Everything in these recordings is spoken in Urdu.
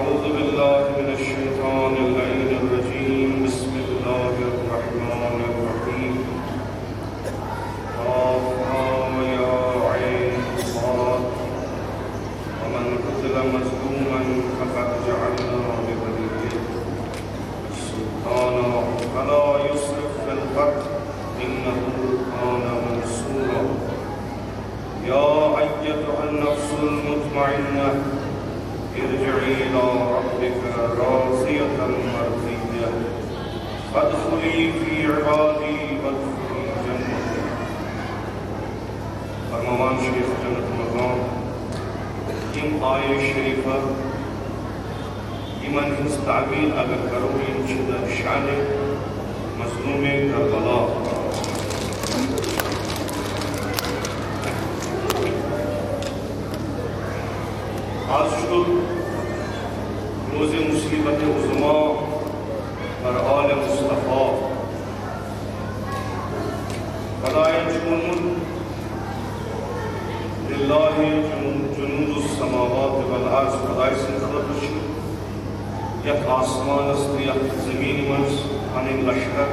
أعوذ بالله من الشيطان اللعين الرجيم بسم الله الرحمن الرحيم يا عين صاد ومن قتل مظلوما فقد جعلنا لوليه سلطانا فلا يسرف في القتل إنه كان منصورا يا أيتها النفس المطمئنة ارجعي إلى ربك راضية مرضية فادخلي في عبادي وادخلي جنتي فرمان شریف جنت مقام یم آیه شریفہ یمن ہنز تعبیر اگر کرو یم چھ در شان مظلوم کربلا آج شد روز مصیبت عظما بر آل مصطفیٰ خدای چونمون للہ جنود السماوات والارض خدای سن خاطر چھ یت آسمان است یت زمین منز ان لشکر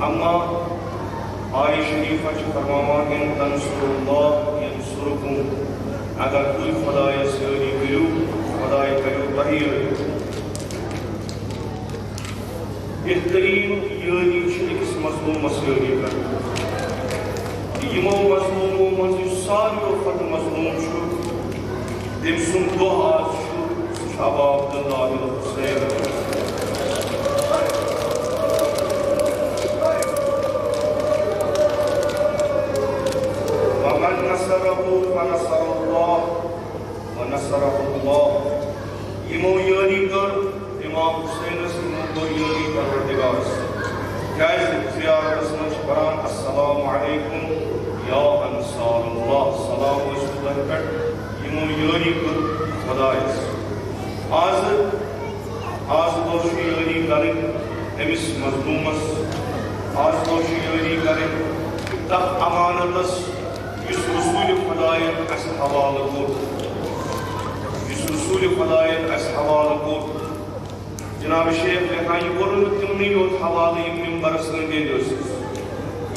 اما آیہ شریفہ چھ فرماوان ان تنصروا اللہ ینصرکم اگر کوئی خدای سیری کرو خدای کرو تحیر بہترین یاری چھ اکس مظلوم سیری کر یمو مظلومو منز ساریو خط مظلوم چھ تم سن دعا آج چھ ابا عبداللہ الحسین فنصر اللہ ونصره اللہ یمو یاری کر امام حسین سنو کو یاری پروردگار کیس زیارت اسمچ بران السلام علیکم یا انصار اللہ سلام وسلم کر یمو یاری کر خدایس آز دوشی یاری کریں امس مظلومس آز دوشی یاری کریں تب امانتس اس رسول خدایت اس حوالہ کو جناب شیخ لکھائی ورن تمنی یوت حوالہ منبر سنگے دوس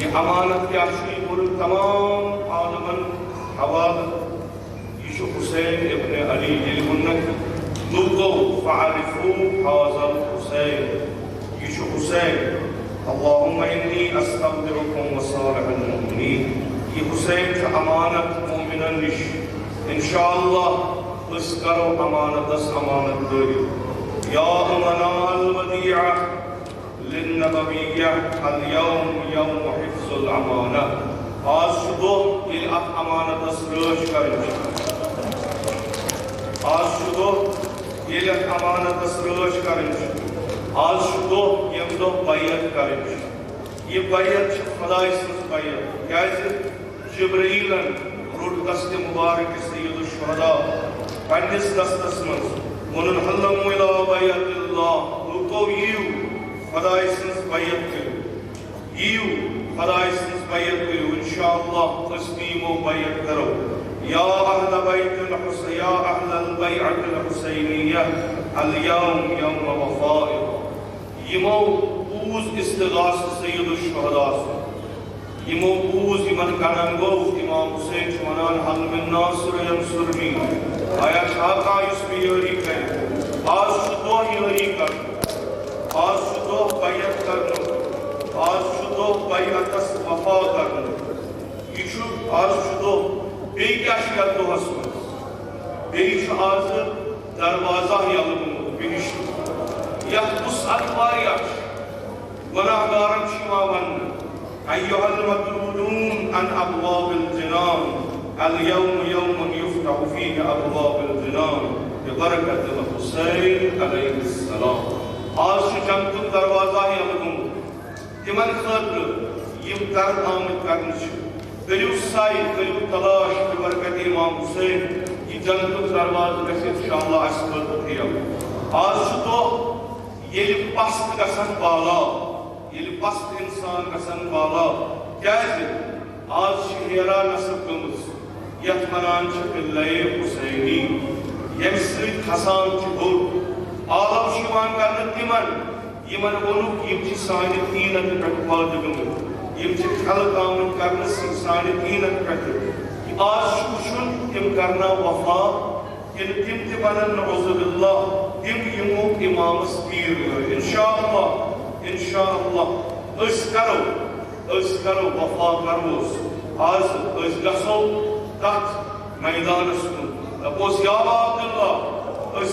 یہ امانت کیا شوی ورن تمام عالمن حوالہ یہ حسین ابن علی المنک لوگو فعرفو حاضر حسین یہ حسین اللہم انی استغفرکم وصالح المؤمنین یہ حسین کا امانت مومنن نش انشاءاللہ اس کرو امانت اس امانت داری یا امنا الودیعہ للنبویہ اليوم یوم حفظ الامانہ آج شدو یہ اب امانت اس روش کرنچ آج شدو یہ امانت اس روش کرنچ آج شدو یہ دو بیعت کرنچ یہ بیعت خدای سنس بیعت کیسے جبرائیلن روٹ دست مبارک سید الشہداء پنیس دستس منز ونن حلم الى بیعت اللہ لوکو یو خدای سنس بیعت کرو یو خدای سنس بیعت کرو انشاءاللہ تسلیم و بیعت کرو یا اہل بیت الحسین یا اہل البیعت الحسینیہ اليوم یوم وفائر یمو بوز استغاث سید الشہداء یمو بوز یمن کنن گو امام حسین چونان حل من ناصر ینصرنی آیا شاقا اس بھی یاری کریں آج شدو یاری کریں آج شدو بیعت کرنو آج شدو بیعت اس وفا کرنو یہ آج شدو بے کیا شیعت دو حسن بے آج دروازہ یلمو بہشت یک اس اکباری اکش گناہ دارن شما ون أيها المطرودون عن أبواب الجنان اليوم يوم يفتح فيه أبواب الجنان ببركة الحسين عليه السلام آج شجمتم دروازہ یلگم تمن خاطر یم درد آمد کرنچ کریو سائی کریو تلاش ببرکت امام حسین یہ جنتم دروازہ گژھِ انشاءاللہ اس خاطر دیا آج شدو یہ پست گژھن بالا یہ پست انسان گژھن بالا کیازِ آج شہیرا نصب گمز یتھ منان چھ بِاللَّیِ حسینی یم سۭتۍ کھسان چھُ ہیوٚر عالم چھُ یِوان کرنہٕ تِمن یِمن ووٚنُکھ یِم چھِ سانہِ دیٖنت پٮ۪ٹھ پٲدٕ گٔمٕتۍ یِم چھِ خلق آمٕتۍ کرنہٕ سانہِ دیٖنت پٮ۪ٹھ آز چھُ وٕچھُن تِم کرنا وفا کِنہٕ تِم تہِ بنن نعوذ باللہ تِم یِمو اِمامس تیٖر لٲگۍ انشاءاللہ انشاءاللہ أسۍ کرو وفا کروس آز أسۍ گژھو تتھ میدانس کُن دپوس یا عبداللہ أسۍ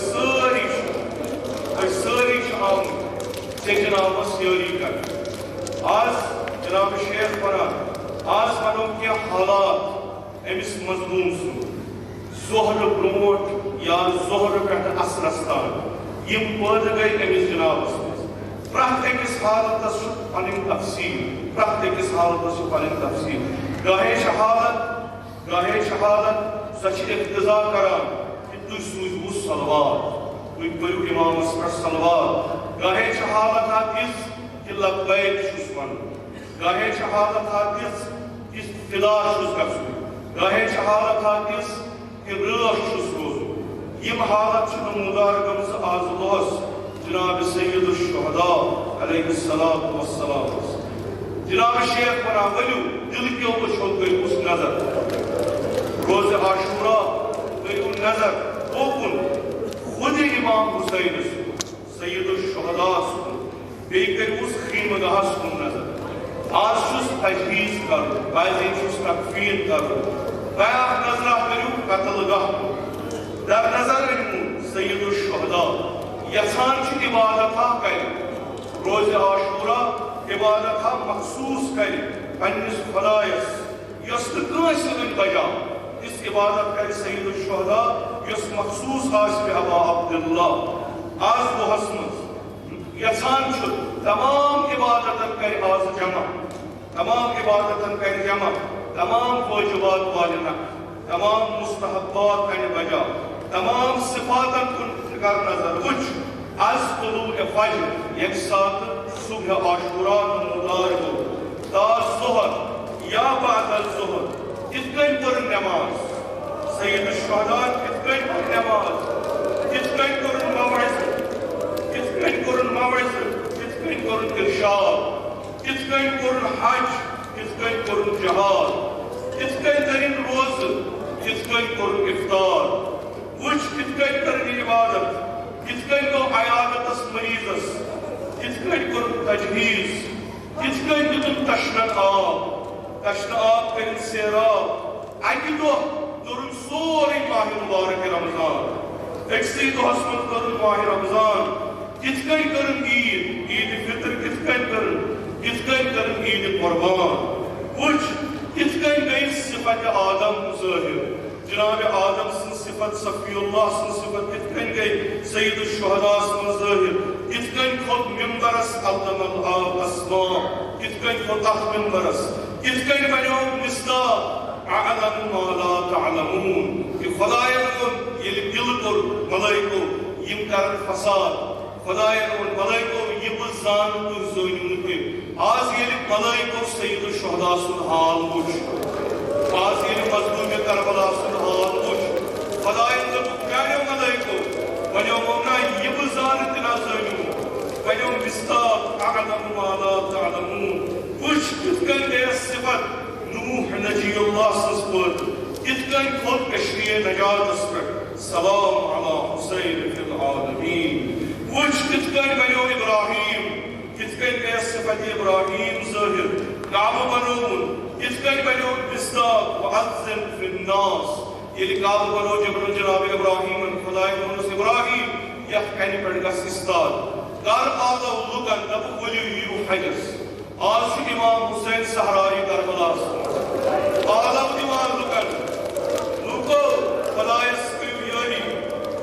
سٲری چھِ آمٕتۍ ژےٚ جنابس یٲری کرنہِ آز جناب شیخ ونان آز ونو کینٛہہ حالات أمِس مظلوٗم سُنٛد ظہرٕ برونٛٹھ یا ظہرٕ پٮ۪ٹھٕ عصرس تام یِم پٲدٕ گٔے أمِس جنابس منٛز پرٛٮ۪تھ أکِس حالتس چھُ پنٕنۍ تفصیٖل گاہے چھِ حالت سۄ چھِ اقتضا کران کہِ تُہۍ سوٗزِوُ صلوات تُہۍ کٔرِو اِمامس پٮ۪ٹھ صلوات گاہے چھِ حالت تِژھ کہِ لبیک چھُس ونُن گاہے چھِ حالت تِژھ کہِ فدا چھُس گژھُن گاہے چھِ حالت تِژھ کہِ رٲچھ چھُس روزُن یِم حالت چھِ نموٗدار گٔمژٕ آز دۄہس جناب سید الشہداء علیہ الصلاۃ والسلام جناب شیخ ونان ؤلِو دل کیو وٕچھو کٔرۍہوٗس نظر روزِ عاشورا کٔرِو نظر اوکُن خود امام حسینس کُن سید الشہداءس کُن بیٚیہِ کٔرۍہوٗس خیمہٕ گاہس کُن نظر آز چھُس تجہیٖز کرُن بعضے چھُس تکفیٖن کرُن بیاکھ نظرا کٔرِو قتل گاہ کُن در نظر أنۍمُت سید الشہداء یژھان چھُ عبادتھا کرِ روزِ عاشورا عبادتھا مخصوٗص کرِ پننِس خۄدایس یۄس نہٕ کٲنٛسہِ أنۍ بجا تِژھ عبادت کرِ سید الشہداء یۄس مخصوٗص آسہِ بہِ ابا عبداللہ آز دۄہس منٛز یژھان چھُ تمام عبادتن کرِ آز جمع تمام واجبات والہِ نکھٕ تمام مستحبات انہِ بجا تمام صفاتن کُن کر نظر وٕچھ از طلوع فجر ییٚمہِ ساتہٕ صبح عاشورا نموٗدار گوٚو تا ظہر یا بعد الظہر کِتھ کٔنۍ پٔرٕن نٮ۪ماز سید الشہداء کِتھ کٔنۍ پٔر نٮ۪ماز کِتھ کٔنۍ کوٚرُن موعظہٕ کِتھ کٔنۍ کوٚرُن ارشاد کِتھ کٔنۍ کوٚرُن حج کِتھ کٔنۍ کوٚرُن جہاد کِتھ کٔنۍ کٔرِن روزٕ کِتھ کٔنۍ کوٚرُن افطار وٕچھ کِتھ کٔنۍ کٔرٕن عبادت کِتھ کٔنۍ گوٚو عیادتس مریضس کِتھ کٔنۍ کوٚرُن تجہیٖز کِتھ کٔنۍ دِتُن تشنہٕ آب کٔرِن سیراب اکہِ دۄہ کوٚرُن سورُے ماہِ مُبارک رمضان أکسٕے دۄہس منٛز کوٚرُن ماہِ رمضان کِتھ کٔنۍ کٔرٕن عیٖد فطر کِتھ کٔنۍ کٔرٕن عیٖدِ قۄربان وٕچھ کِتھ کٔنۍ گٔے صفت آدم ظٲہِر جناب آدم سٕنٛز صفت صفی اللہ سٕنٛز صفت کِتھ کٔنۍ گٔے سید الشہداءس منٛز ظٲہِر کِتھ کٔنۍ کھوٚت ممبرس علم الاسماء کِتھ کٔنۍ کھوٚت اتھ ممبرس کِتھ کٔنۍ بنیو مصداق اعلم ما لا تعلمون کہ خدایَن ووٚن ییٚلہِ دِل کوٚر ملٲیکو یِم کرن فساد خدایَن ووٚن ملٲیکو یہِ بہٕ زانہٕ تُہۍ زٲنِو نہٕ تہِ آز ییٚلہِ ملٲیکو سید الشہداء سُنٛد حال وٕچھ آز ییٚلہِ مظلوٗمِ کربلا سُنٛد حال وٕچھ خدایَن دوٚپُکھ میٛانیو ملٲیکو وَنیو مونا یہِ بہٕ زانہٕ تہِ نہ زٲنِو وَنیو مصداق اعلم ما لا تعلمون وٕچھ کِتھ کٔنۍ گٔیَس صفت نوح نجی اللہ سٕنٛز پٲٹھۍ کِتھ کٔنۍ کھوٚت کشمیٖر نجاتس پٮ۪ٹھ سلام علی حسین فی العالمیٖن وٕچھ کِتھ کٔنۍ بنیو ابراہیم کِتھ کٔنۍ گٔیَس صفت ابراہیم ظٲہِر کعبہٕ بنووُن کِتھ کٔنۍ بنیو مصداق وَأَذِّن فِی النَّاسِ ییٚلہِ کعبہٕ بنوو جناب ابراہیٖمن خۄدایَن ووٚنُس ابراہیم یتھ کنہِ پٮ۪ٹھ گژھ اِستاد کر آلو لُکن دوٚپُکھ ؤلِو یِیِو حجس آز چھُ امام حسین صحرایہِ کربلاہس منٛز آلو دِوان لُکن لُکو خۄدایس کٔرِو یٲری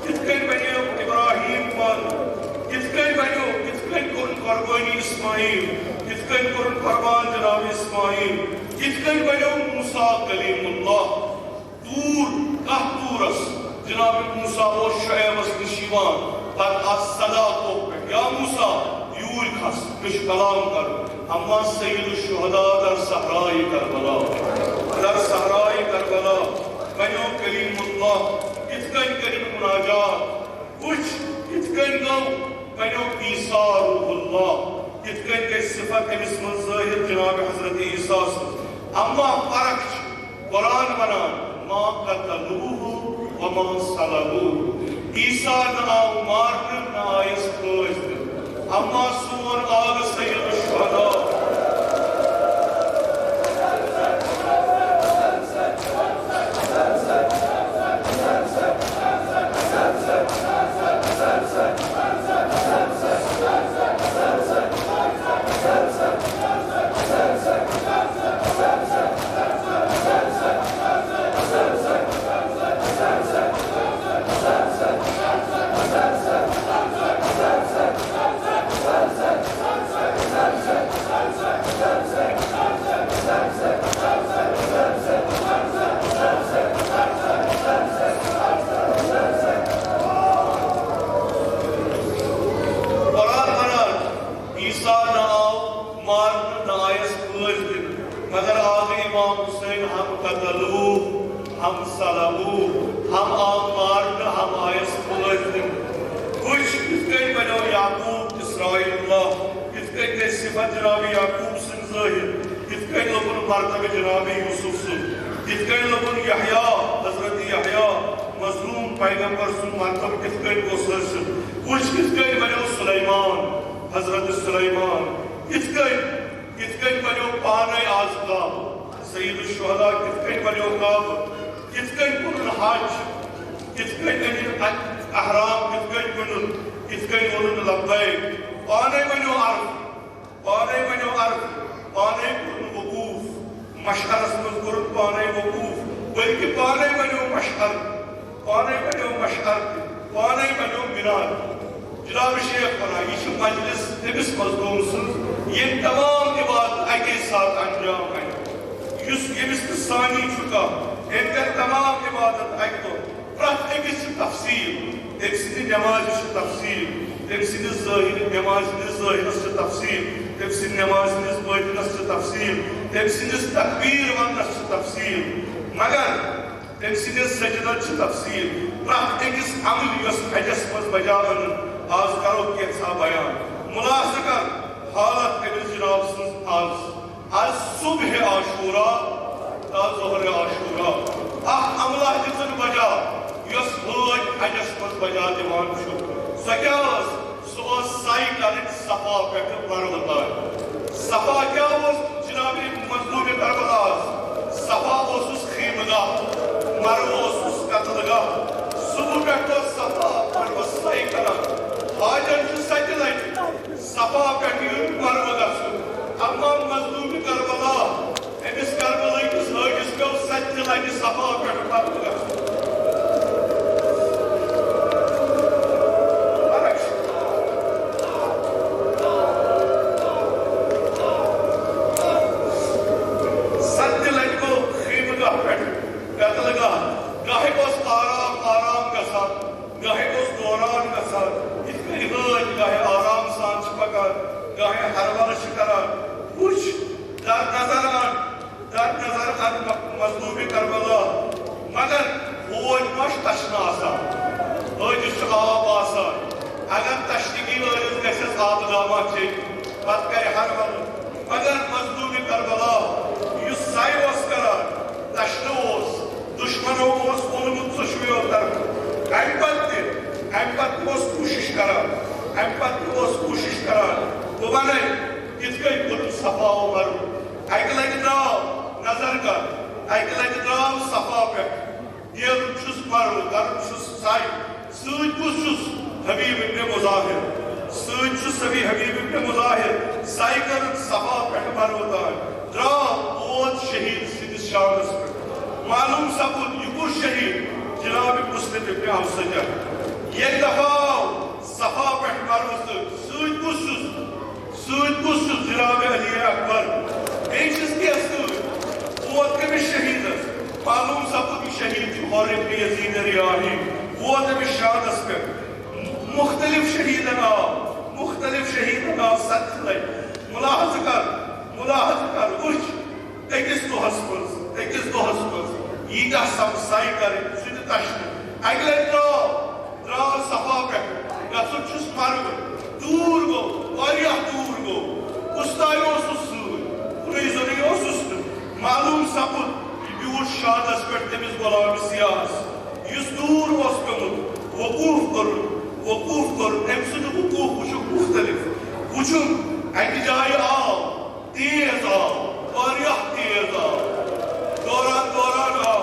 کِتھ کٔنۍ بنیو ابراہیم مانُن کِتھ کٔنۍ کوٚرُن قۄربٲنی اسماعیل کِتھ کٔنۍ کوٚرُن قۄربان جناب اسماعیل کِتھ کٔنۍ بنیو موسیٰ کلیم اللہ کتھ تورس جناب موسیٰ اوس شعیبس نِش یِوان پتہٕ آس صدا کوٚپ پٮ۪ٹھ یا موسیٰ یوٗرۍ کھس مےٚ چھُ کلام کرُن اما سید الشہداء در صحرائے کربلا بنیو کلیم اللہ کِتھ کٔنۍ کٔرِن مناجات گژھان أمِس منٛز ظٲہِر جناب حضرت عیسیٰ سٕنٛز اما فرق چھِ قرآن وَنان ما قتلوه وما صلبوه عیسیٰ نہ آو مارنہٕ نہ آیس پھٲنٛسۍ دِنہٕ اما سون آو سید الشہداء مگر آگے امام حسین ہم قتلو ہم صلبو ہم آمارن ہم آیس پھٲنٛسۍ کچھ کِتھ کٔنۍ بنیو یعقوب اسرائیل اللہ کِتھ کٔنۍ گٔے صفت جناب یعقوب سٕنٛز ظٲہِر کِتھ کٔنۍ لوٚبُن مرتبہ جناب یوسف سُنٛد کِتھ کٔنۍ لوٚبُن یحییٰ حضرت یحییٰ مظلوم پیغمبر سُنٛد مرتبہ کِتھ کٔنۍ گوٚژھ حٲصِل کچھ کِتھ کٔنۍ بنیو سلیمان حضرت سلیمان کِتھ کٔنۍ بنیو پانے آز کعبہ سید الشہداء کِتھ کٔنۍ بنیو کعبہ کِتھ کٔنۍ کوٚرُن حج کِتھ کٔنۍ أنِن احرام کِتھ کٔنۍ کُنُن کِتھ کٔنۍ ووٚنُن لبیک پانے بنیو عرف پانے کوٚرُن وقوف مشعرس منٛز کوٚرُن پانے وقوف بلکہ پانے بنیو مشعر پانے بنیو مینار جناب شیخ ونان یہ چھُ مجلس تٔمِس مظلوم سٕنٛز ییٚمۍ تمام عبادت اکے ساتھ انجام انہِ ییٚمِس نہٕ سانی چھُ کانٛہہ أمۍ کٔر تمام عبادت اکہِ دۄہ پرٛٮ۪تھ أکِس چھِ تفصیٖل تٔمۍ سٕنٛدِ نٮ۪مازِ چھِ تفصیٖل تٔمۍ سٕنٛدِس نٮ۪مازِ ہٕنٛدِس ظٲہِرس چھِ تفصیٖل تٔمۍ سٕنٛدِ نٮ۪مازِ ہٕنٛدِس بٲطنس چھِ تفصیٖل تٔمۍ سٕنٛدِس تکبیٖر وننس چھِ تفصیٖل مگر تٔمۍ سٕنٛدِس سجدس چھِ تفصیٖل پرٛٮ۪تھ أکِس عمل یۄس حجس منٛز بجا انُن آز کرو کینٛژھا بیان مُلاحظہٕ کر حالت أمِس جناب سٕنٛز آز صبح عاشورا تا ظہر عاشورا اکھ عملہ دِژٕن بجا یۄس حٲج حجس منٛز بجا دِوان چھُ سۄ کیٛاہ ٲس سۄ ٲس سَے کرٕنۍ صفا پٮ۪ٹھٕ مروٕ تانۍ صفا کیٛاہ اوس جناب مظلوٗمِ کربلاہس صفا اوسُس خیمہٕ گاہ مروٕ اوسُس قتلہٕ گاہ صبح پٮ۪ٹھ اوس صفا مروَس سَے کران حاجن چھُ سَتہِ لٹہِ صفا پٮ۪ٹھ یُن مروٕ گژھُن اما مظلوٗمِ کربلا أمِس کربلٲکِس حٲجِس پیوٚو سَتہِ لٹہِ صفا پٮ۪ٹھ مروٕ گژھُن سَتہِ لٹہِ گوٚو خیمہٕ گاہ پٮ۪ٹھ قتلہٕ گاہ گاہے اوس آرام گژھان گاہے اوس دوران گژھان یِتھ کٔنۍ حٲج گاہے آرام سان چھِ پکان گاہے ہرول چھِ کران وٕچھ در نظر ان مظلوٗمِ کربلا مگر حوج ما چھُ تشنہٕ آسان حٲجِس چھُ آب آسان اگر تشنگی وٲلِس گژھٮ۪س آبہٕ دامہ چیٚنۍ پتہٕ کرِ ہرول مگر مظلوٗمِ کربلا یُس سَے اوس کران تشنہٕ اوس دشمنو اوس ووٚنمُت ژٕ شوٗیو طرفہٕ امہِ پتہٕ اوس کوٗشش کران بہٕ ونے یِتھ کٔنۍ کوٚرُن صفا و مروٕ اکہِ لٹہِ درٛاو نظر کر اکہِ لٹہِ درٛاو صفا پٮ۪ٹھ نیرُن چھُس مروٕ کرُن چھُس سَے سۭتۍ کُس چھُس حبیٖب ابن مظاہر سۭتۍ چھُس حبیٖب ابن مظاہر سَے کٔرٕن صفا پٮ۪ٹھ مروٕ تانۍ درٛاو ووت شہیٖد سٕنٛدِس شانس پٮ۪ٹھ معلوٗم سپُد یہِ کُس شہیٖد جناب مسلم ابن اوسجہ ییٚلہِ دفعہ آو صفا پٮ۪ٹھ مروٕ سۭتۍ کُس چھُس جناب علی اکبر بیٚیہِ چھِس کینٛہہ سۭتۍ ووت کٔمِس شہیٖدس معلوٗم سپُد یہِ شہیٖد چھُ حور ابن یزید ریاحی ووت أمِس شانس پٮ۪ٹھ مختلف شہیٖدن آو سَتہِ لٹہِ مُلاحظہٕ کر وٕچھ أکِس دۄہس منٛز ییٖتیاہ سَے کَرٕنۍ سُہ تہِ تشنہٕ اکہِ لٹہِ درٛاو صفا پٮ۪ٹھ گژھُن چھُس مروٕ دوٗر گوٚو واریاہ دوٗر گوٚو Ustay osus Rüzünü osustu. Malum saput. Yur şadas pertemiz bolan siyas. Yüzdur oskamut. Vukuf kor. Emsud vukuf uçuk muhtelif. Uçum. Enkicayı al. Tiyez al. Variyah tiyez al. Doran al.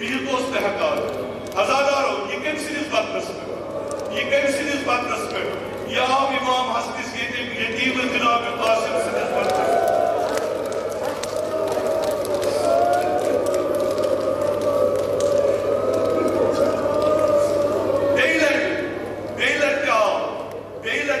bir dostehkar hazardaro yekemsiniz batmasın yekemsiniz batmasın ya İmam Hasbis yetim Cenab-ı Kasım'sınız batmasın beyler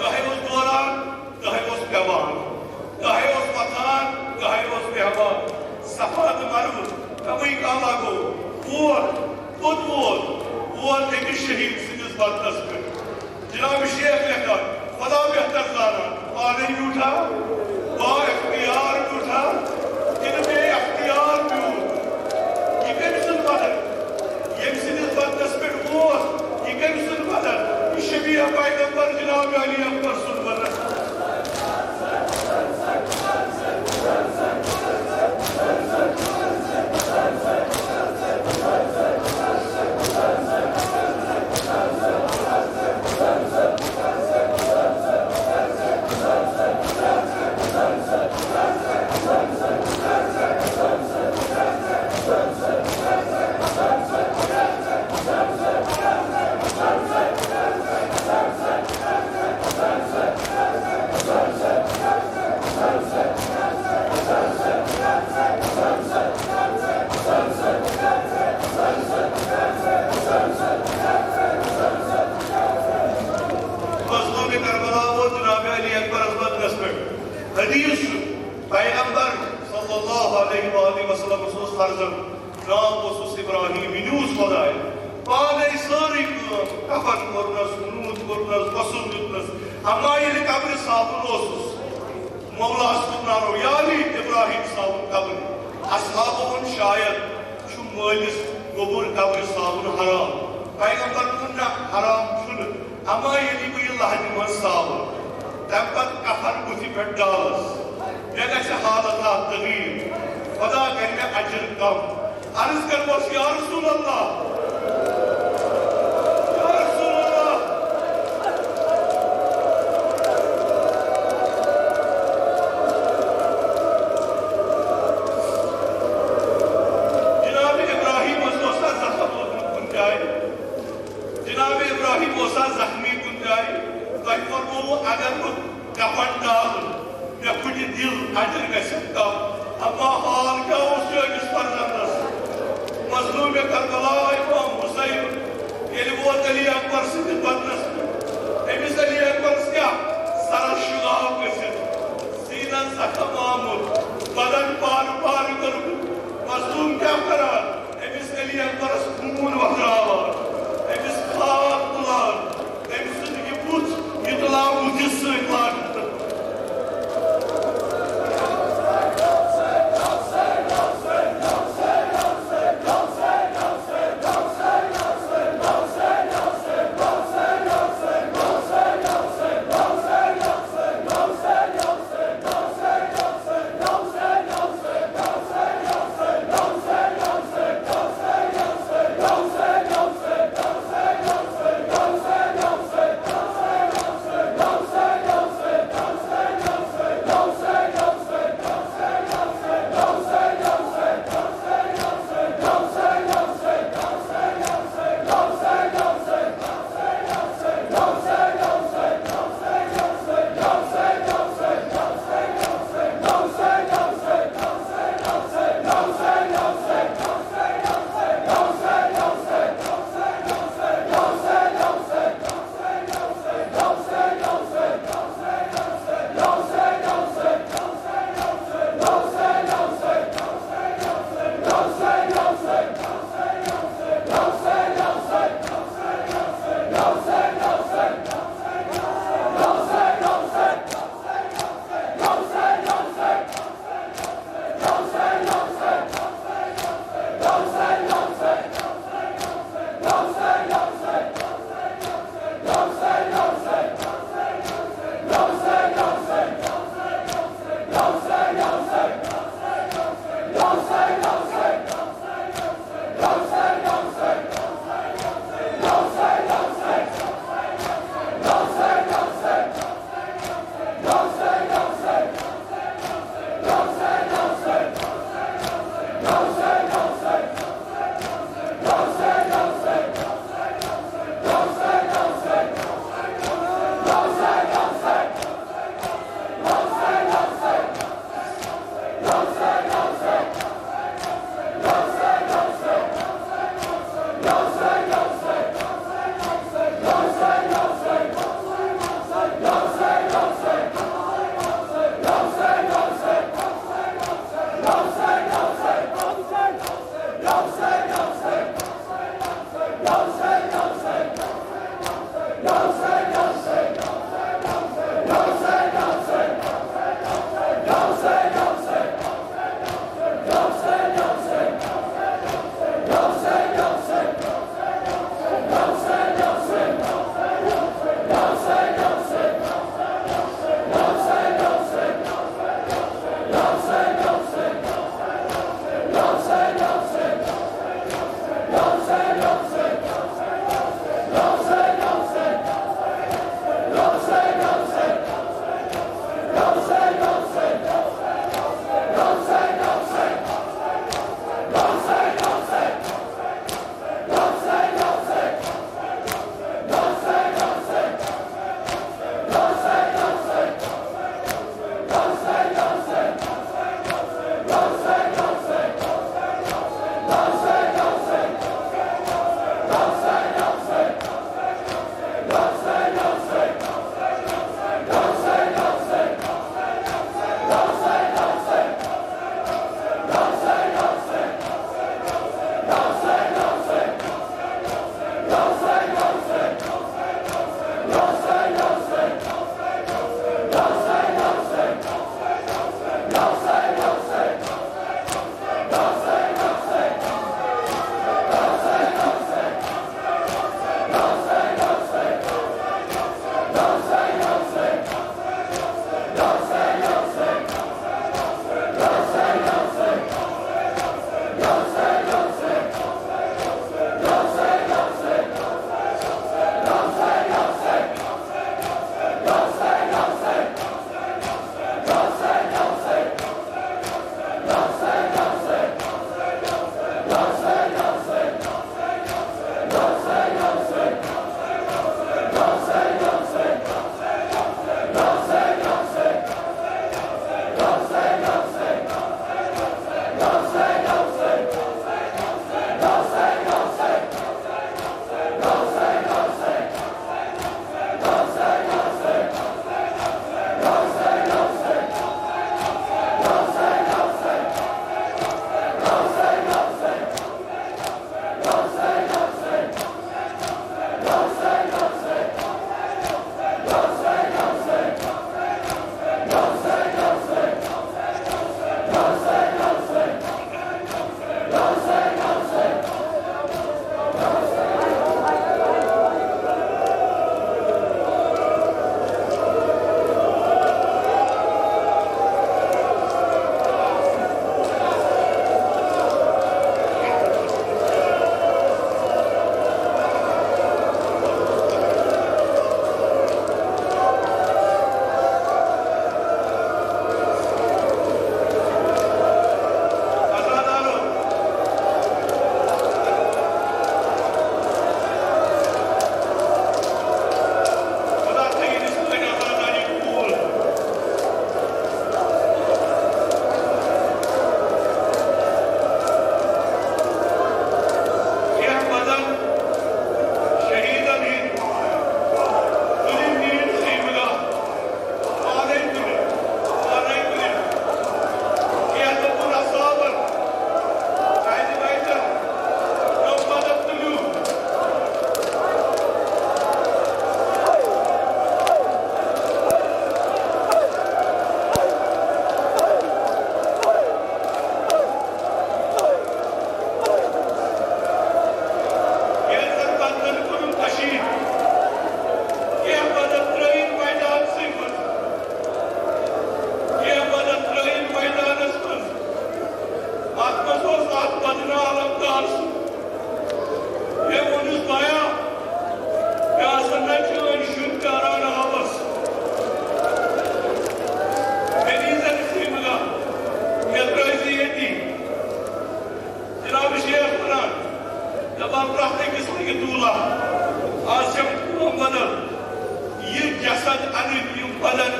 gahe us doran gahe us pevan gahe us vatan gahe us pehvan safat maruf Kamu kama ko, Uğur eki şehit siz battasın. Cenab-ı Şeyh lekar, Fada behter zara, Âne yûtha, Ba ihtiyar yûtha, Gidip ihtiyar yût. Yıkemsin badar, Yemsiniz battasın Uğur, Yıkemsin badar, İşebiye paygamber Cenab-ı Ali yapmarsın bana. Hadis Peygamber sallallahu aleyhi ve sellem husus tarzım Nam husus İbrahim Yunus vadai Bana isari kafan korunaz, unut korunaz, basın tutmaz Ama yeni kabri sabun olsun Mevla asbunaro yani İbrahim sabun kabri Ashabın şayet şu mühendis kubur kabri sabun haram Peygamber bununla haram şunu Ama yeni bu yıl hadiman sabun Tempat kafan buti peddalas Jagah se halat tagir Fada karne ajr kam Arz karwas ya Rasulullah Ya Rasulullah Cenab-ı İbrahim olsa zahmi kunjai Cenab-ı İbrahim olsa zahmi kunjai Tahi farmu agar bu kafan dal ya kuch dil ajr ka sakta amma hal kya usse is farzandas mazlum Karbala Imam Hussein yeli bu Ali Akbar Siddiq Badras emis Ali Akbar kya sara shuga kesin sinan sakha mamur badan par kar mazlum kya kara emis Ali Akbar khun wahrawa emis khatlar emis ki put yitla mujisse iklar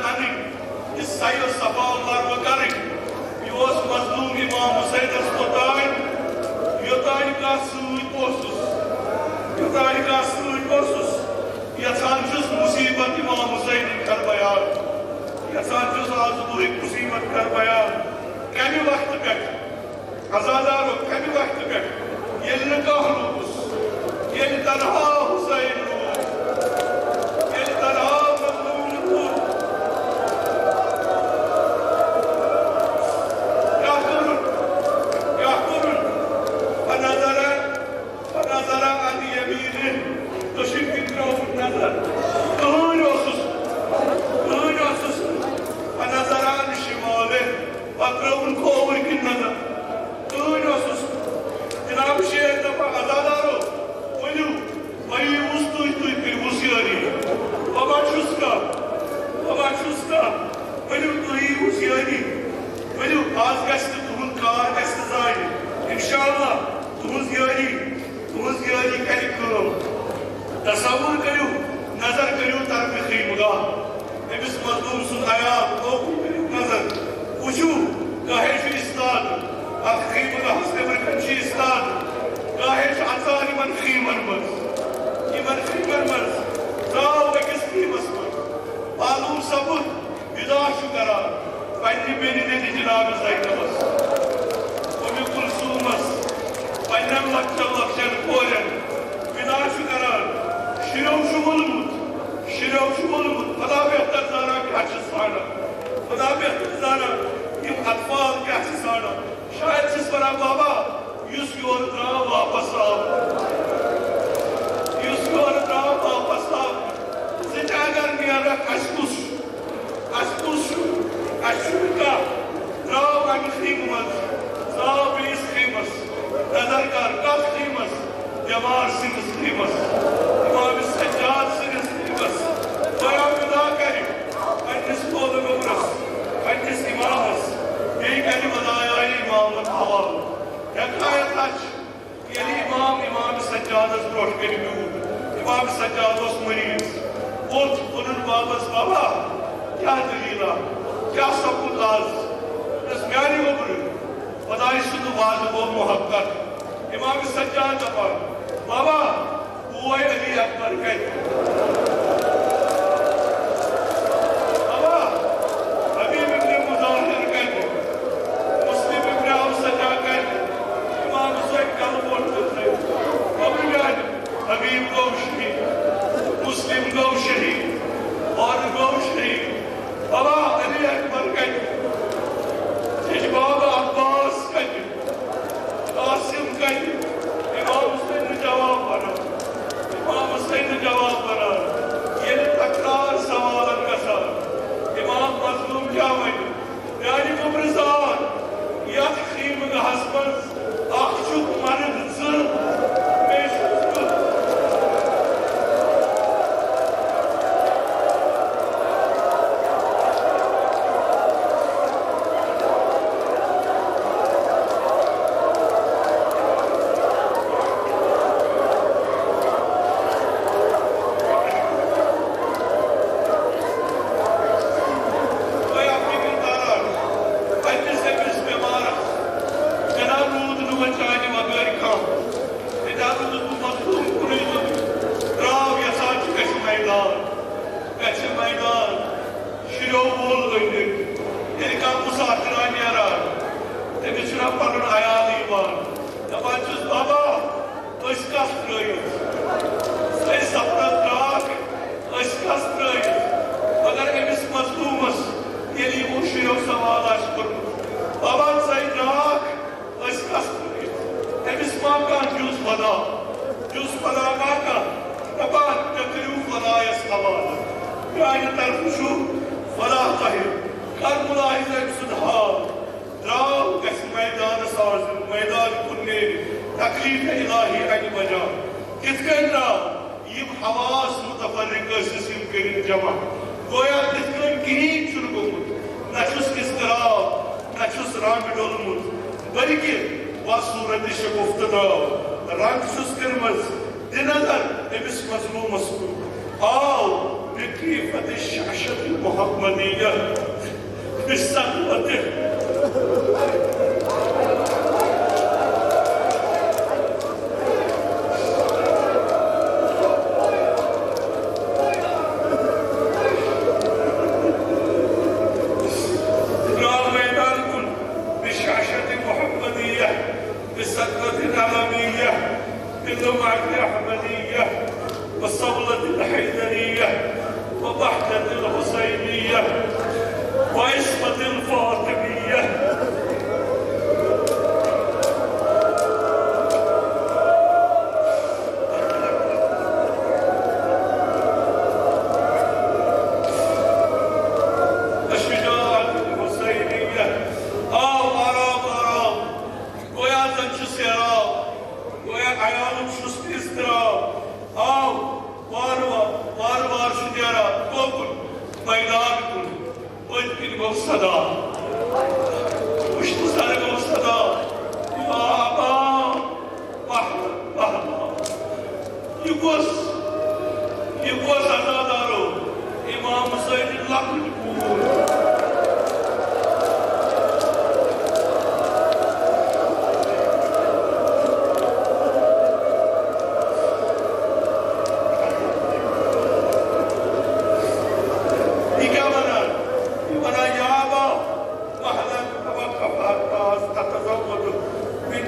ان سیر صفا مروہ کریں یہ مظلوم امام حسین توتان یوتان کا سوس یژھان چھس مصیبت امام حسین کر بیان یژھان چھس آزمائش مصیبت کر بیان کمی وقت پہ عزادارو کمی وقت پہ یل نکاح روس یل تنہا حسین روس یل تنہا مظلوم روس کیا کرن فنظر عن یمینہ دشن کی طرف نظر کہن اوسس فنظر عن شمالہ پترون کھوور کی نظر کہن اوسس جناب شیر دفعہ عزادارو ونیو وہی تُہۍ کٔرِو سیٲری بابا چھُس کا ونیو تُہۍ سیٲری ونیو آز گژھِ نہٕ تُہُنٛد کار گژھِ نہٕ زانہِ انشاءاللہ تُہٕنٛز یٲری کرِ کٲم تصور کٔرِو نظر کٔرِو طرفہِ خیمگاہ أمِس مظلوم سُنٛد عیال اوکُن کٔرِو نظر وٕچھِو کاہے چھُ اِستاد اتھ خیمگاہس نٮ۪برٕ کَنۍ چھِ اِستاد کاہے چھُ اژان یِمن خیمن منٛز ژاو أکِس خیمس منٛز معلوم سپُد وِدا چھُ کران پننہِ بیٚنہِ نِنہِ جناب زینبس اُمہِ کُلثومس پننٮ۪ن لۄکچن کورٮ۪ن وِدا چھُ کران شُریو چھُ وولمُت خدا بہتر زانان کیٛاہ چھِ ژھانڈان خدا بہتر زانان یِم اطفال کیٛاہ چھِ ژھانڈان شاید چھِس ونان بابا یُس یورٕ درٛاو واپس آو ژٕ تہِ اگر نیرکھ اَسہِ کُس چھُ کانٛہہ درٛاو اَمہِ خیمہٕ منٛز ژاو بیٚیِس خیمس نظر کر کتھ خیمس بیمار سٕنٛدِس خیمس امام سجاد سٕنٛدِس خیمس دۄیو وِدا کرِ پننِس کولہٕ گوٚبرس پننِس امامس بیٚیہِ کرِ ودایاے امامت حوالہٕ حکایت چھِ ییٚلہِ امام سجادس برٛونٛٹھ کنہِ بیوٗٹھ امام سجاد اوس مریض ووٚتھ ووٚنُن بابس بابا کیٛاہ دٔلیٖلا کیٛاہ سپُد آز دوٚپنس میانہِ گوٚبرٕ خۄداے سُنٛد وعدٕ گوٚو محقق امام سجاد دپان بابا بوے علی اکبر کتہِ بابا حبیب ابن مظاہر کتہِ مسلم ابن اوسجا کتہِ امام حسین کلہٕ بوٚٹھ تھٲوِتھ گوٚبرٕ میانہِ حبیب گوٚو شہید مسلم گوٚو شہید اور گوٚو شہید بابا علی اکبر کتہِ بابا عباس کتہِ قاسم کتہِ امام حسین نہٕ جواب ونان ییٚلہِ تکرار سوالن گژھان امام مظلوم کیٛاہ وَنہِ میانہِ گوٚبرٕ زان یتھ خیمگاہس منٛز اکھ چھُکھ مرد ژٕ بیٚیہِ چھُس بہٕ رنگ چھُس کٔرمٕژ دِ نظر أمِس مظلوٗمس کُن آو بكيفة الشعشة المحمدية بالسقوة العالمية باللمعة الأحمدية والصولة الحيدرية وضحكة الحسينية وعصمة الفاطمية الشجاعة الحسينية آرام ويا تنشسيرا ويا عيالم شست استرا وار شديرا توكل ميدان كن ويمكن مصدا وش تصارك مصدا يا أبا محمد يقوس أنا دارو إمام حسين الله يقول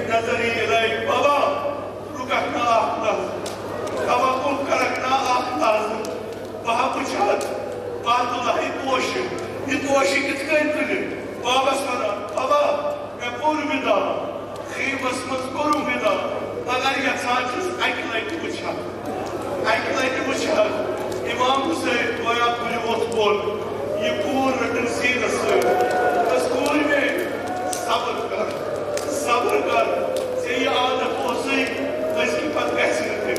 نظری الہی بابا رکھنا آخلاز توقل کرکنا آخلاز بہا پچھات بات اللہ یہ توشی کت کہیں کنی بابا سنا بابا میں پور مدا خیم اسمت کروں مدا مگر یہ سانچس ایک لائٹ پچھات امام حسین گویا کلی وقت بول یہ پور رٹن سین اسے بس کوئی میں صبر کر سے یہ عادت ہوسی اس کی پت کیسے رکھے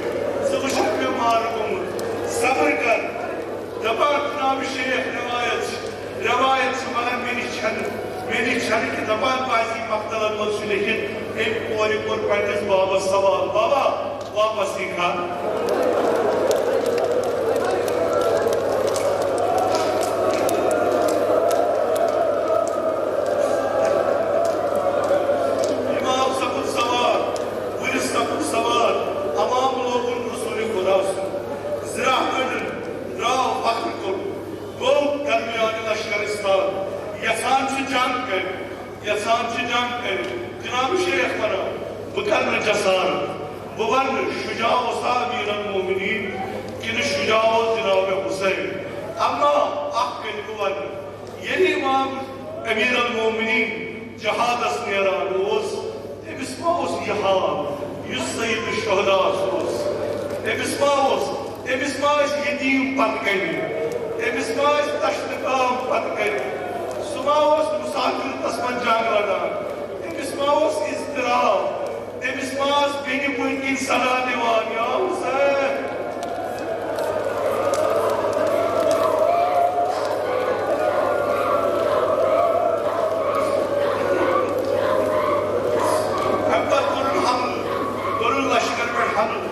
سوشک میں مارکوں صبر کر دباک نام شیخ روایت سے مگر میری چھن کی دباک بازی مقتل ملسو لیکن ایک پوری پور پینٹس بابا سوال بابا واپس دکھا جناب شیخ مرا بکرن جسار بورن شجاع و امیر المومنین کن شجاع و جناب حسین اما اخبر بورن یعنی امام امیر المومنین جہاد اس نیران روز امسماؤس جہاد یس سید الشہداء روز امسماؤس یتیم پت کنی امسماؤس تشتقام پت کنی سماؤس مسافر تسمن جانگ لڑان امسماؤس اضطراب امسماؤس بینی بوئن صدا دیوان یا حسین امبر قرن حمل قرن لشکر پر حمل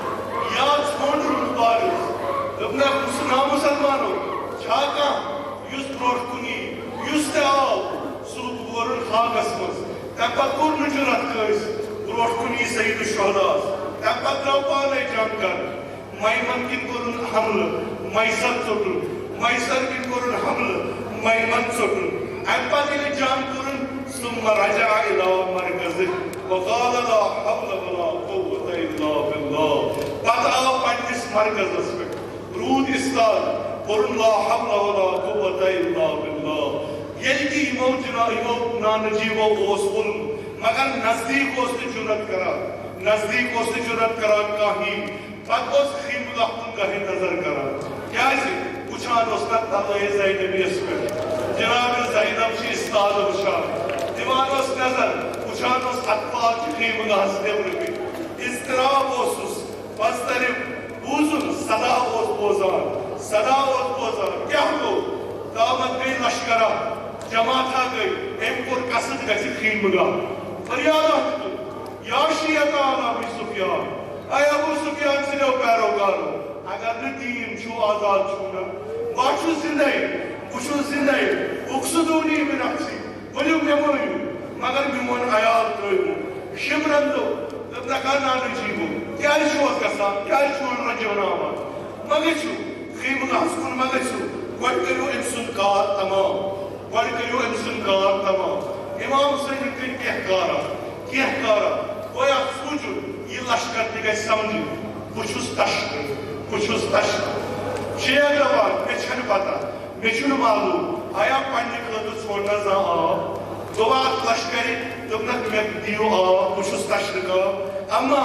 یاد سمون رو مبارز ابنہ مسلمانو چھاکا یس بروٹ کنی یس تے آو سلوک قرن خاک اسمز امبر قرن جرات کئیس بروٹ کنی سید الشہداز امبر دراؤ پانے جان کر مائمن کن قرن حمل مائسر چوٹن مائسر کن قرن حمل مائمن چوٹن امبر دل جان قرن ثم رجع الى مرکزه وقال لا حول ولا قوة الا بالله پت آو پنجس مرکز اسمک رود استاد قرن لا حول ولا قوة الا بالله یلکی امو نانجیو اوس علم مگر نزدیک اوستے جرت کرا کاہی پت اوس خیم اللہ کن کہیں نظر کرا کیا اسے پچھان اسنت اللہ زینبی اسمر جناب زینب چی استاد وشان دیوان اس نظر پچھان اس اطفال چی خیم اللہ سنے ورگی استراب اوسس پس طرف بوزن صدا اوس بوزان کیا ہو دامت گئی لشکرہ جماعت آ گئی ایم پر قصد گئی خیم گا فریاد آتا یا شیعت آنا ابو سفیان اے ابو سفیان سے لو پیروکارو اگر ندیم چھو آزاد چھونا باشو زندگی بشو زندگی اقصدونی من نفسی بلیو میمونیو مگر میمون عیال ترویو شمرندو نکانا نجیبو کیا شوز کسان کیا شوز رجونا آمان مگشو خیم نحسکون مگشو گوڑ کریو انسان کار تمام گوڑ کریو انسان کار تمام امام حسین کن کیا کارا گویا سوچو یہ لشکر دیگه سمجھو بچوز تشت شیعہ گروان میچھن پتا میچھن معلوم آیا پنڈی خطر چھوڑنا زا آب دوات لشکری دبنک میں دیو آب بچوز تشت کا اما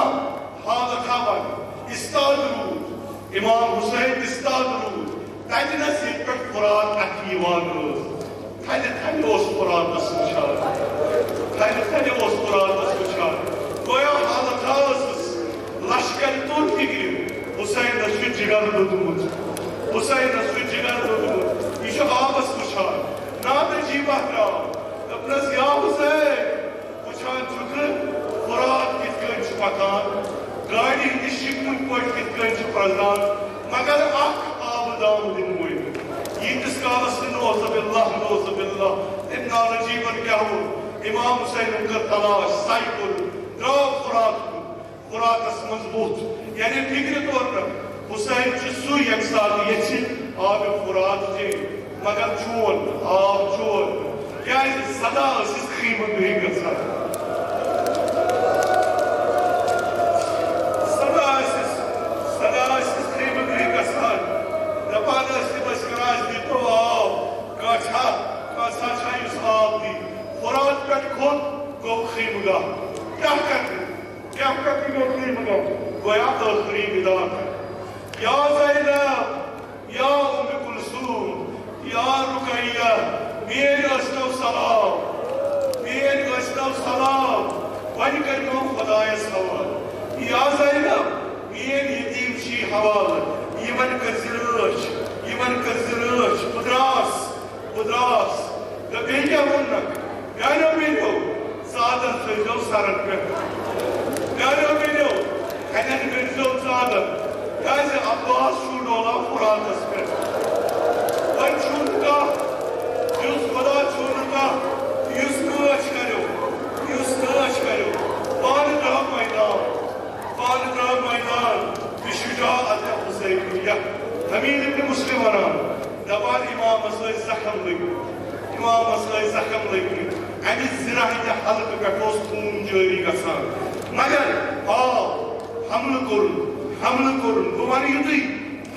حالت آبان استاد رود امام حسین استاد رود تجنہ سید پر قرآن اکیوان روز تھنی اوس قرآن دس وچھار تھنی اوس قرآن دس وچھار گویا حالت آسس لشکر تور فکریو حسین نسو جگر دودمت حسین نسو جگر دودمت یہ چھو آبس وچھار نام جیبہ راو اپنس یا حسین وچھان چکر قرآن کت کنچ پکان گاڑی نشکن پوٹ کت کنچ پرزان مگر اک آب دام دن موئی یتس کالس نوز باللہ اتنا رجیبن کیا ہو امام حسین کر تلاش سائیکل دراو قرآتس مضبوط یعنی فکر طور پر حسین سو یک ساتھ یہ آب قرآت جی مگر چون آب چون کیا صدا اسس خیمت نہیں کر ساتھ صدا اسس خیمت نہیں کر ساتھ دپانا اس بس کراج دی تو آب کاشا اس آب دی قرآن پٹ خود گو خیمگا کیا کرتے گو خیمگا گویا آخری ودا کر یا زینب یا ام کلثوم یا رقیہ میری اسلام سلام ون کرو خدای سوال یا زینب میری یتیم شی حوال یمن کر زرش بدراس بیجا ونک پیانو بیجو سادر سجو سارت پہ پیانو بیجو کھنن بیجو سادر کیسے عباس چھوڑولا فراتس پہ ون چھوڑتا یوس خدا چھوڑتا یوس کاش کرو پان درہ میدان بشجاعت حسینیہ حمید ابن مسلم ونان دبان امام مسئلہ زخم لگی امی زراحی حلق پہ خون جاری گسان مگر حمل کرن گوان یدی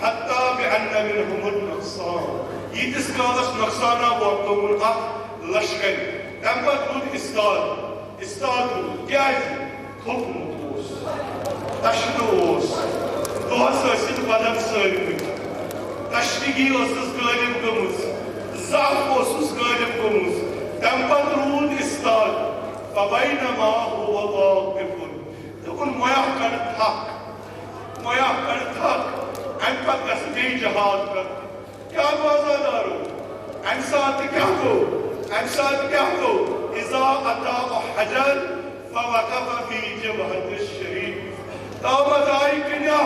حتی بأن منهم النقصان یتس کالس نقصانا وقتون اخ لشکر تنبت بود استاد بود کیاز تھوکمت اوس تشنہ اوس دہس ٲسِتھ بدن سٲلمٕتۍ تشنگی اوسس غٲلب گٔمٕژ ضعف اوسُس غٲلب گوٚمُت تمہِ پتہٕ روٗد استاد فبینما هو واقف دوٚپُن مۄیاہ کڑٕ تھکھ امہِ پتہٕ گژھِ بیٚیہِ جہاد کرُن کیٛاہ بازادارو امہِ ساتہٕ کیٛاہ گوٚو اذا اتى حجر فوقف في جبهة الشريف تامت آئی کنیا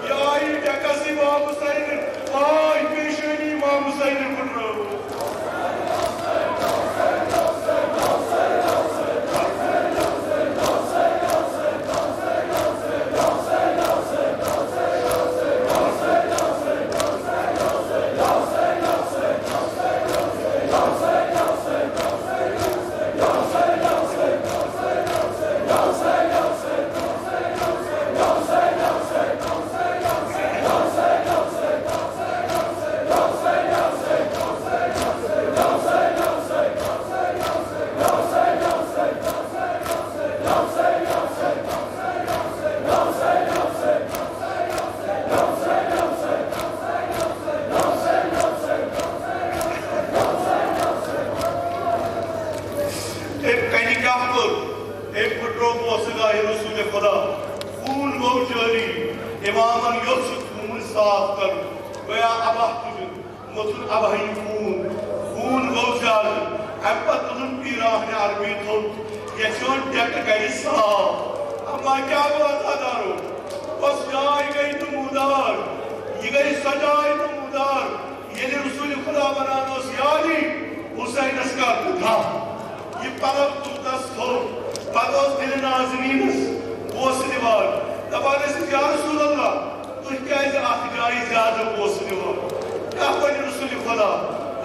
یہ آئی ڈکس امام حسین آئی پیشنی امام حسین بن رہا امامن یوس خون صاف کر گویا ابہ تجن متن ابہی خون گو زیادہ ام پتہ تلن پیراہن عربی تھوٹ یہ چون ڈیک گئی صاف اما کیا بات ادارو بس جائے گئی نمودار یہ گئی سجائے نمودار یعنی رسول خدا بنانوس یعنی حسین اسکار تھا یہ طلب تُوتس تھو پتوس دل نازنینس بوس دیوار دپانے سے یا رسول اللہ تُوہ کیازِ اتھ جائے زیادہ بوس دیوار کیا بنی رسول خدا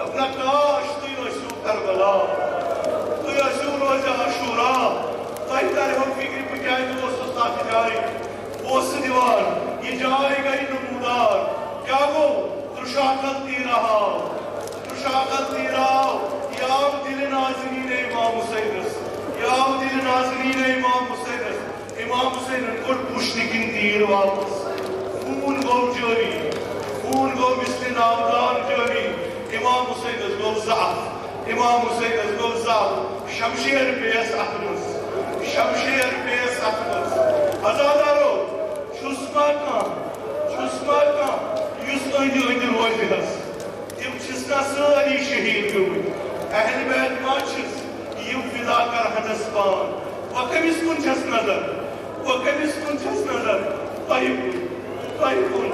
اپنا کاش تُوہ ٲسِو کربلا تُوہ ٲسِو روزِ عاشورا تۄہہِ ترِہو فکر بہٕ کیازِ اوسُس تتھ جایہِ بوس دیوار یہ جائے گئی نمودار کیا گو ترشاقت تیرہاو ترشاقت تیرہاو یاو دل نازنین امام حسینس یاو دل نازنین امام حسینس امام حسین کو پشتکن تیر واپس خون گو جاری خون گو مثل نامدار جاری امام حسینس گو ضعف امام حسینس گو ضعف شمشیر پیس اتمس شمشیر پیس اتمس ازادارو چھسما کان یس أندۍ أندۍ روزِ حظ تِم چھِس نا سٲری شہیٖد گٔمٕتۍ اہل بیت ما چھِس یِم فدا کرہنس پان وۄنۍ کٔمِس کُن چھس نظر وۄنۍ کٔمِس کُن چھس نظر تۄہہِ کُن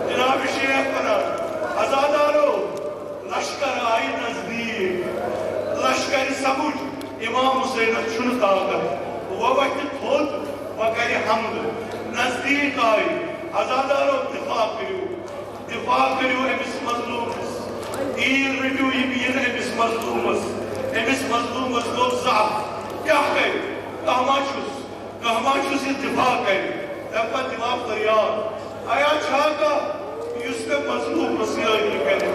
جناب شیخ ونان ازادارو لشکر آیہِ نزدیٖک لشکر سمجھ امام حسینس چھُنہٕ طاقت وۄنۍ وتھِ تھوٚد وۄنۍ کرِ حملہٕ نزدیک آئی ازادارو دفاع کریو امس مظلومس تیر رٹو یہ امس مظلومس گو ضعف کیا کر کہما چھس یہ دفاع کر دپا دفاع فریاد آیا چھاکا اس میں مظلومس یاری کرے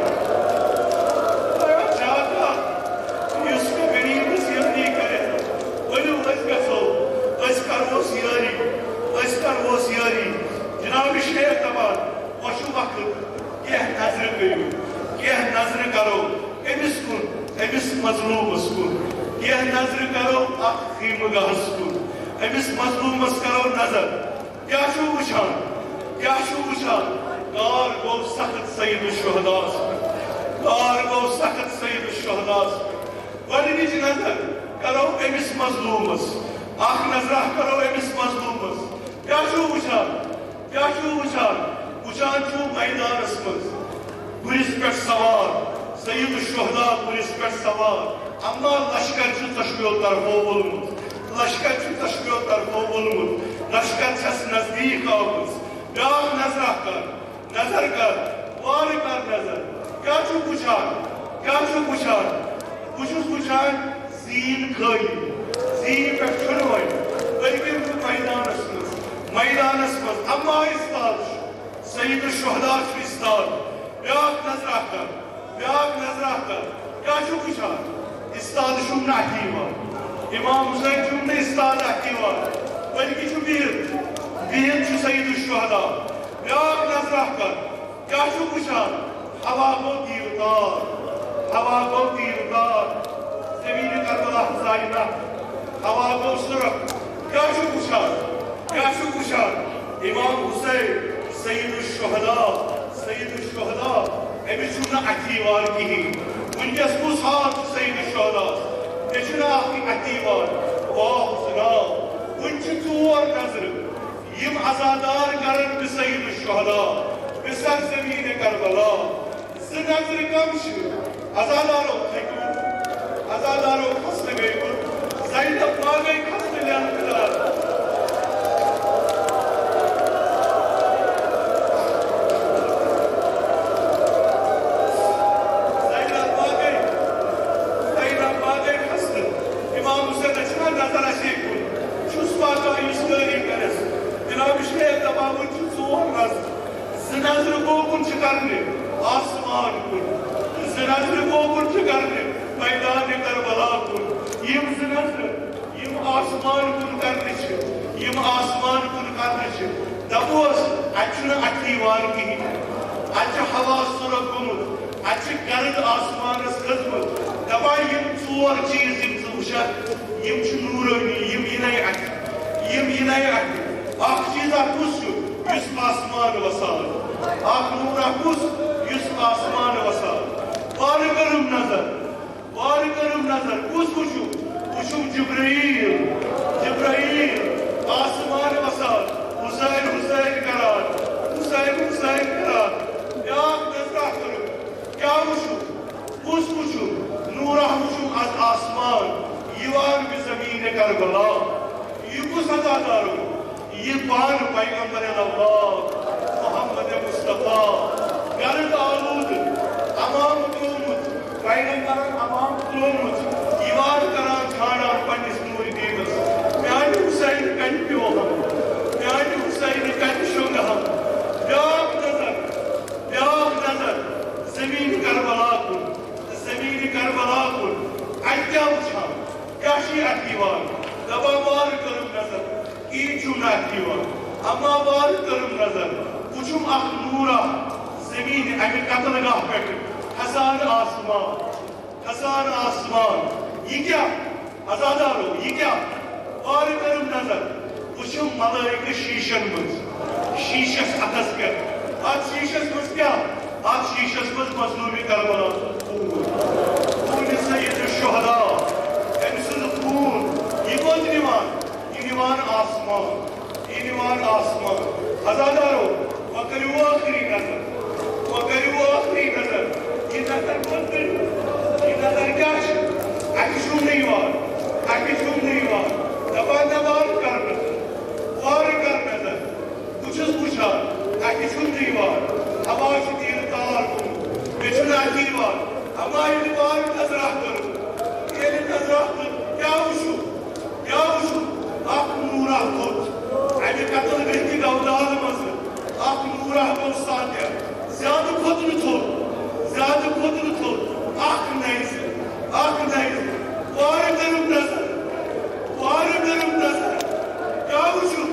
آیا چھاکا اس میں غریبس یاری کرے ولو اس گژھو اس کروس یاری اس کروس یاری جناب شیخ دپان وشو وقت کیٚنٛہہ نظر کرو أمِس کُن أمِس مظلومس کُن کیٚنٛہہ نظر کرو اکھ خیمہٕ گاہس کُن أمِس مظلومس کرو نظر کیٛاہ چھُو وٕچھان کار گوٚو سخت سید الشہداس کار گوٚو سخت سید الشہداس گۄڈنِچ نظر کرو أمِس مظلومس اکھ نظرہ کرو أمِس مظلومس کیٛاہ چھُو وٕچھان چھُو میدانس منٛز گُرِس پٮ۪ٹھ سوار سید الشہدا گُرِس پٮ۪ٹھ سوار اما لشکر چھُ ژۄشوٕیو طرفو وولمُت لشکر چھس نزدیک آمٕژ بیٛاکھ نظرہ کر وارٕ کر نظر کیٛاہ چھُکھ وٕچھان بہٕ چھُس وٕچھان زیٖن خٲلی زیٖنہِ پٮ۪ٹھ چھُنہٕ وۄنۍ پٔتۍمہِ چھُ میدانس منٛز اما اِستاد چھُ سید الشہدا چھُ اِستاد بیٛاکھ نظرہ کر کیٛاہ چھُکھ وٕچھان اِستاد چھُم نہٕ اَتھِ یِوان امام حسین چھُم نہٕ اِستاد اَتھِ یِوان بٔلکہِ چھُ بِہِتھ چھُ سید الشہدا بیٛاکھ نظرہ کر کیٛاہ چھُکھ وٕچھان ہوا گوٚو تیٖر دار زمیٖنہِ کربلا ژایہِ نکھ ہوا گوٚو سُرخ کیٛاہ چھُکھ وٕچھان امام حسین سید الشہدا أمِس چھُنہٕ اَتھِ یِوان کِہیٖنۍ وٕنکٮ۪س کُس حال چھُ سید الشہداس مےٚ چھُنہٕ اَتھِ یِوان واہ جناب وٕنہِ چھِ ژور نظرٕ یِم عزادار کرن بہِ سید الشہدا بہِ سرزمیٖنِ کربلا زٕ نظرٕ کم چھِ عزادارو کھسنہٕ گٔے کُن زینب ما گٔے کھسنہٕ لیٚنٛدٕ آسمان کن زٕ نظرٕ گوٚوُن چھُ کرنہِ میدانِ کربلا کُن یِم زٕ نظرٕ یِم آسمان کُن کرنہِ چھِ دپوس اَتہِ چھُنہٕ اَتھِ یِوان کِہیٖنۍ اَتہِ چھُ ہوا سُرخ گوٚمُت اَتہِ چھِ گرد آسمانس کھٔژمٕژ دپان یِم ژور چیٖز یِم ژٕ وٕچھکھ یِم چھِ نوٗرٲنی یِم یِنَے اَتھِ اکھ چیٖزا کُس چھُ یُس آسمان وسان اکھ نوٗرا کُس یُس آسمان وسان وارٕ کٔرٕم نظر کُس وٕچھُم جبرائیل آسمان وسان حسین کران بیاکھ نظرہ کرو کیا وچھو کس وچھو نورہ وچھو از آسمان یوان بھی زمین کربلا یہ کس عزادارو یہ پان پیغمبر اللہ محمد مصطفیٰ گرد آلود امام ترومت پیغمبرن امام ترومت یوان کران چھاڑان پنس نور دیدس میانی حسین کن پیو ہم میانی حسین کن شنگ ہم بیاکھ نظر زمین کربلا کن اکیا وچھان کیا شی اکیوان دبا وار کرم نظر ایچون اکیوان اما وار کرم نظر وچھم اخ نورا زمین امی قتل گاہ پیٹ حسان آسمان یہ کیا عزادارو یہ کیا وار کرم نظر وچھم ملائک شیشن مز شیشس اتس کر آج شیشس مز کیا آج شیشس مز مظلومی کربلا خون سید الشہداء امسل خون یہ کون یہ نیوان آسمان عزادارو وکریو آخری نظر یہ نظر کون کر یہ نظر کیا اکشون نہیں وار دبار کر نظر کچھس پوچھا اکشون نہیں وار ہوا شدیر تار کن بچھنا کی وار ہما یہ بار نظرہ کرو یہ نظرہ کرو کیا وشو آپ نورہ کھوت ایمی قتل بہتی گودال مزر آپ نورہ کھوت ساتھیا زیادہ کھوت نہ تھوت آکھ نیز وار کرم نظر کیا وشو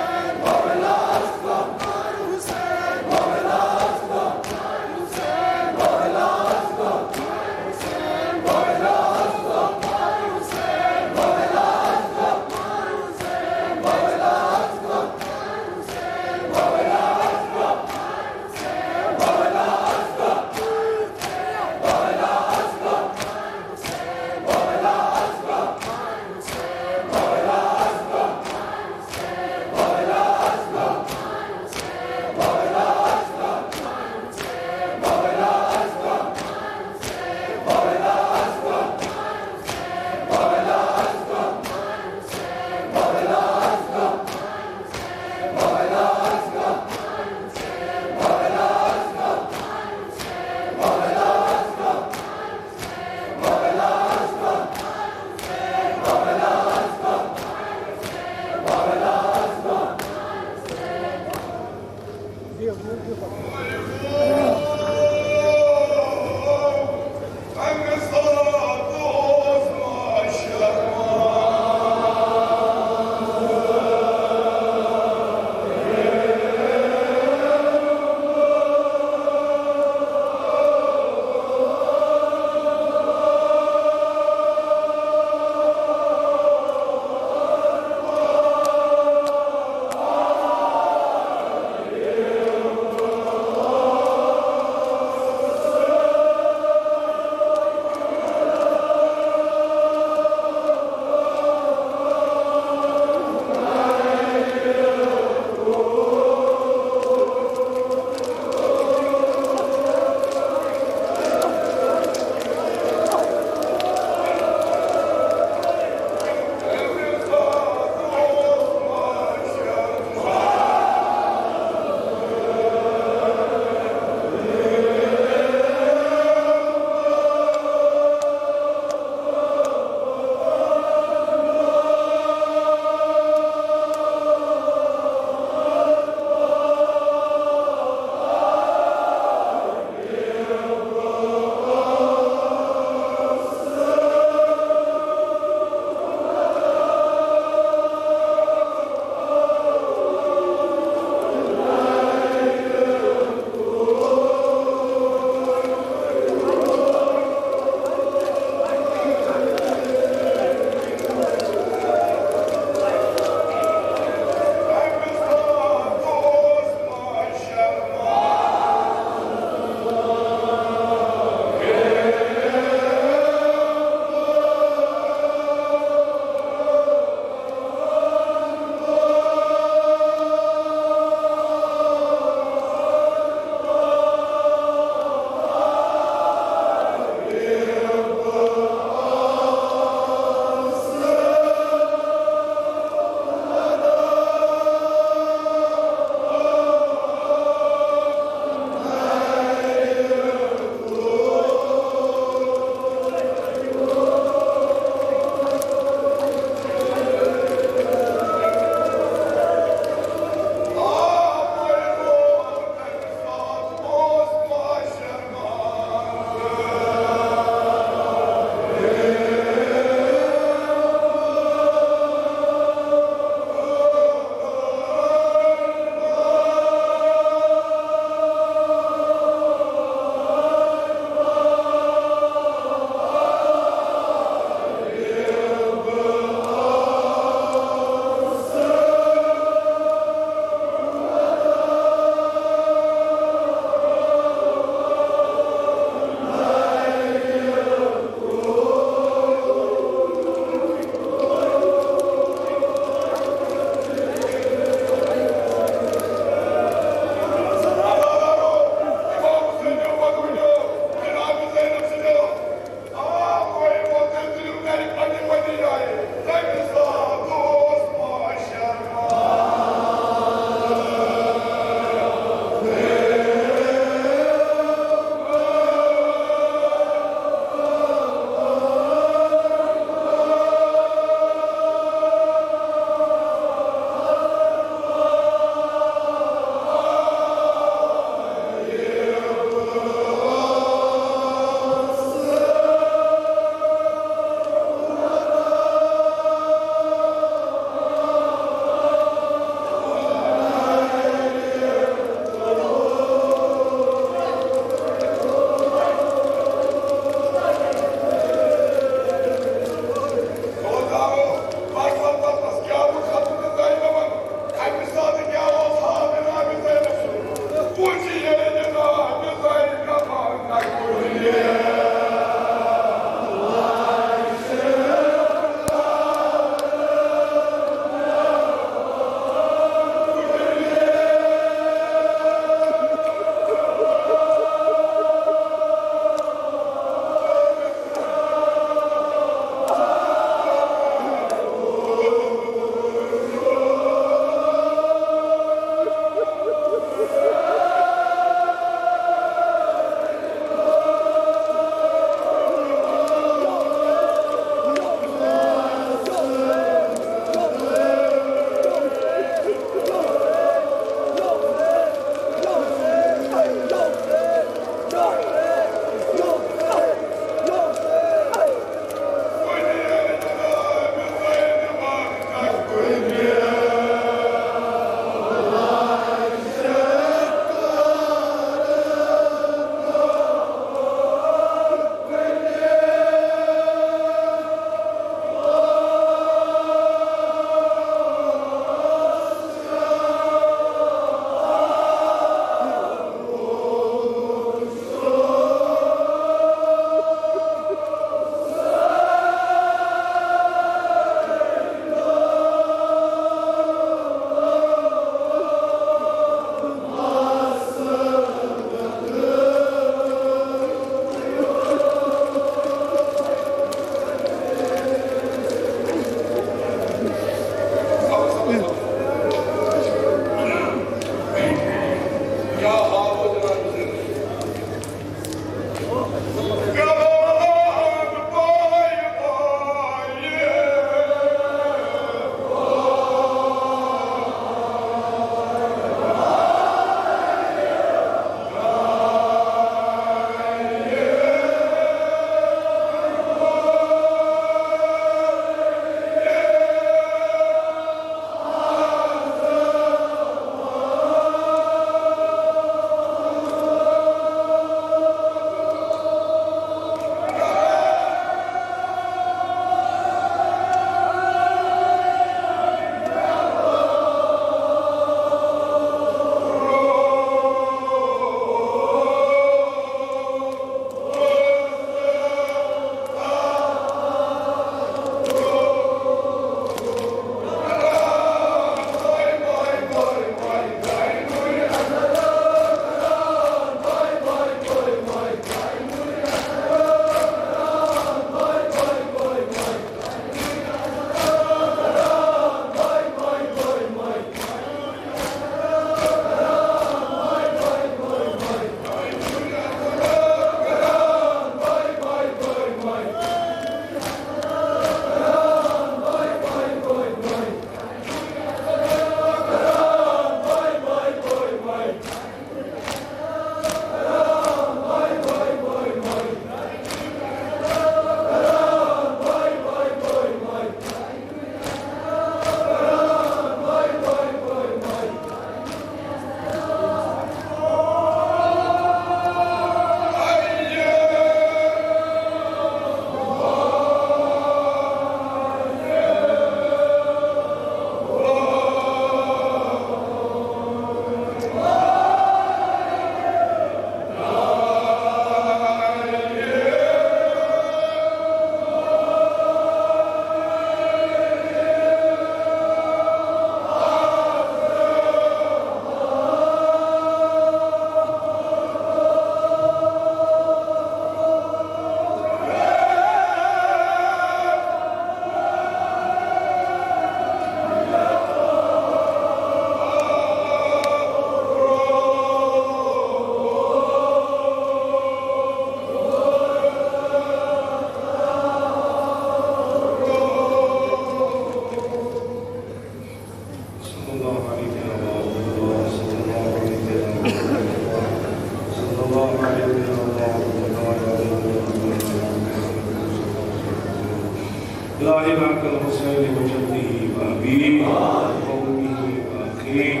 لاحق الحسين وجده وأبيه وقومه وأخيه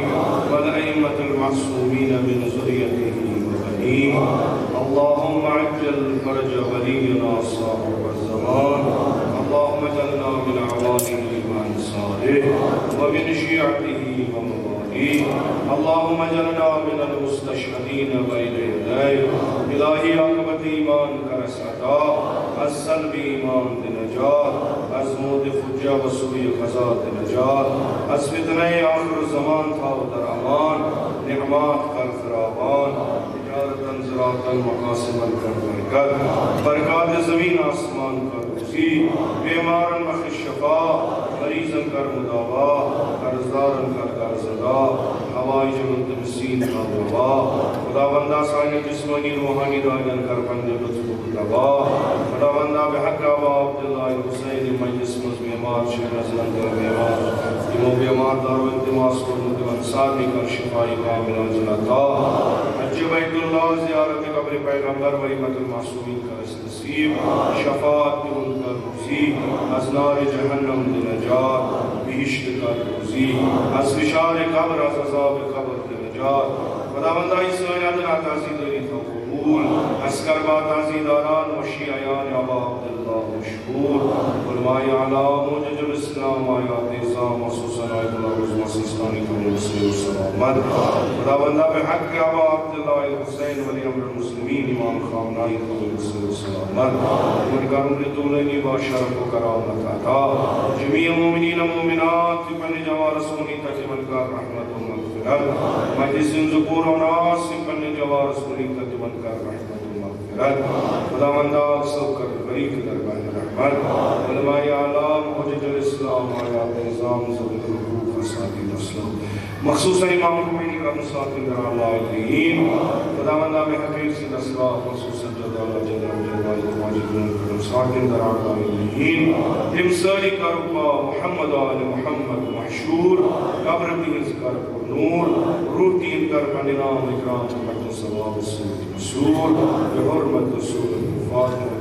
والأئمة المعصومين من ذريته وبنيه. اللهم عجل فرج ولينا صاحب الزمان. اللهم اجعلنا من عوانه وأنصاره ومن شيعته ومواليه. اللهم اجعلنا من المستشهدين بين يديك. الہی عاقبت ایمان کا رسعتا از سلب ایمان نجات، از موت فجا و سوی غزات نجات، از فتنہ آخر زمان تھا و در امان، نعمات کر خرابان، تجارتا زراعتا مقاسما کر برکت، برکات زمین آسمان کا روزی، بیمارا مخ شفا، مریضا کر مداوا، قرضدارا کر قرضدا، ہوائج ملتمسین کا دعا، خداوندہ سائن جسمانی روحانی دائن کر بند لطف دعا، خداوندہ بحق آبا عبداللہ حسین مجلس مزمیمات شہر زلندر بیمار، امو بیمار دارو انتماس کو مدون ساتھی کر شفائی کامل آجلاتا، حج بیت اللہ زیارت قبر پیغمبر و امت المعصومین کا نصیب، شفاعت ان کا روزی، از نار جہنم نجات، بہشت کا روزی، از فشار قبر از عذاب قبر نجات، خداوندہ اس وینادنا تعزید ریت و قبول، از کربا تعزیداران و شیعیان ابا عبداللہ مشہور، علماء اعلام موجج الاسلام آیات نظام خصوصاً آیت اللہ عزم سیستانی کو نصر و سلامت، خداوندہ بحق ابا عبداللہ حسین ولی امر المسلمین امام خامنائی کو نصر و سلامت، منکرم لطولنی با شرف و کرامت عطا، جمیع مومنین مومنات پن جوار سونی تک منکر رحمت و مغفرت، مجلس ذکور و ناس پن جوار سونی تک منکر رحمت و مغفرت، خداوندہ سب کر بریک دربان رحمت، علماء اعلام حجج الاسلام آیات نظام ضبط الحقوق ساتھی مسلم مخصوصاً امام خمینی کا مساکن در العالمین خداوند میں حقیق سے نصرہ خصوصاً جدالہ جدال جدال ماجدون مساکن در العالمین ہم ساری کربا محمد آل محمد محشور قبر تیز کرب نور روح تین کرب نظام اکرام محمد صلی اللہ علیہ وسلم مسور بحرمت رسول فاطمہ